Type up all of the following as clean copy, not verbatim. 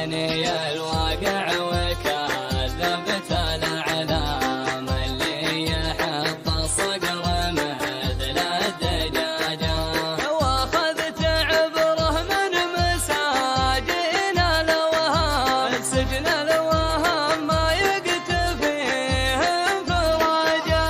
عني الواقع وكذبت الأعلام اللي يحط الصقر مثل الدجاجة، واخذت عبره من مساجين الوهام، سجن الوهام ما يكتفيهم فراجه.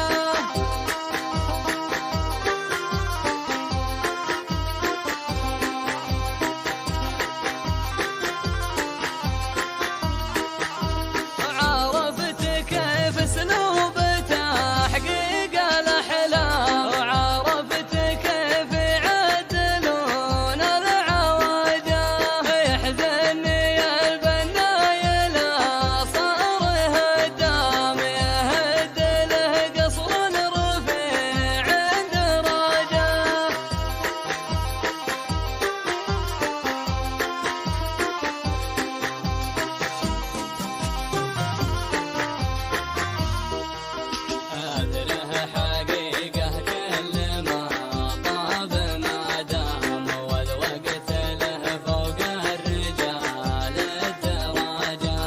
عرفت كيف اسلوب تحقيق الاحلام، وعرفت كيف يعدلون العواجه، يحزنني البناي لا صار هدام، يهد له قصر رفيع دراجه. أدره حقيقة كل ما طاب ما دام، والوقت له فوق الرجال الدراجة،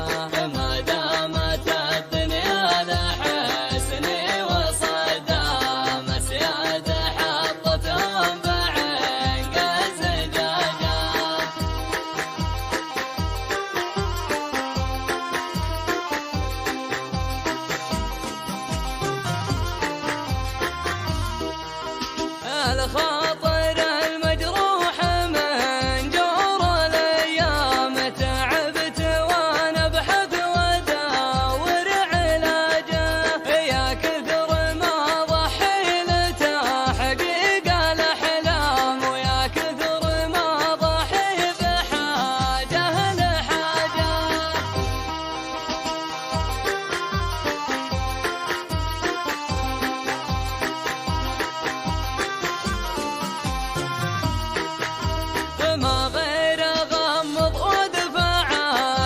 ما دامت الدنيا لحسن وصدام، السيادة حطتهم بعين الزجاجة. الخاطر المجروح من جور الايام، تعبت وانا ابحث وادور علاجه، يا كثر ما ضحي لتحقيق الاحلام، ويا كثر ما ضحي بحاجه لحاجه. ما غير غمض وادفع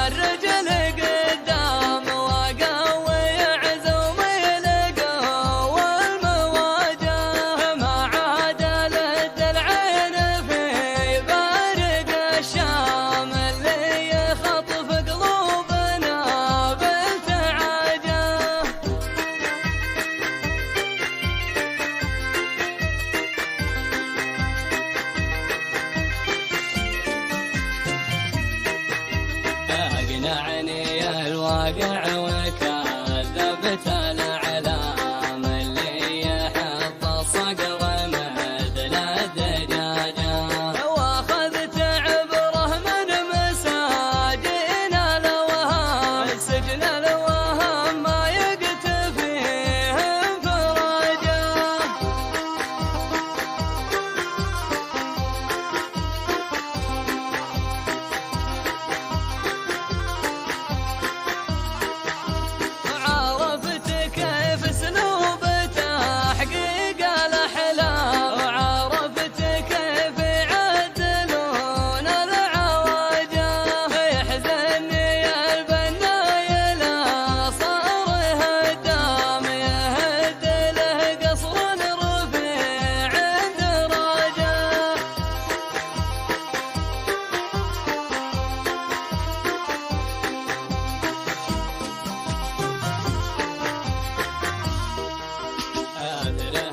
الرجل قدام، وقوي عزومي لقوى المواجه، ما عاد للدلعين في بارق الشام اللي يخطف قلوبنا بالتعاجه. أقنعني الواقع وكذبت الأعلام اللي يحط الصقر مثل الدجاجة، واخذت عبره من مساجين الوهام، سجن الوهام ما يكتفيهم فراجه. عرفت كيف اسلوب تحقيق الاحلام، وعرفت كيف يعدلون العواجه، يحزنني البناي لا صار هدام، يهد له قصر رفيع دراجه. أدره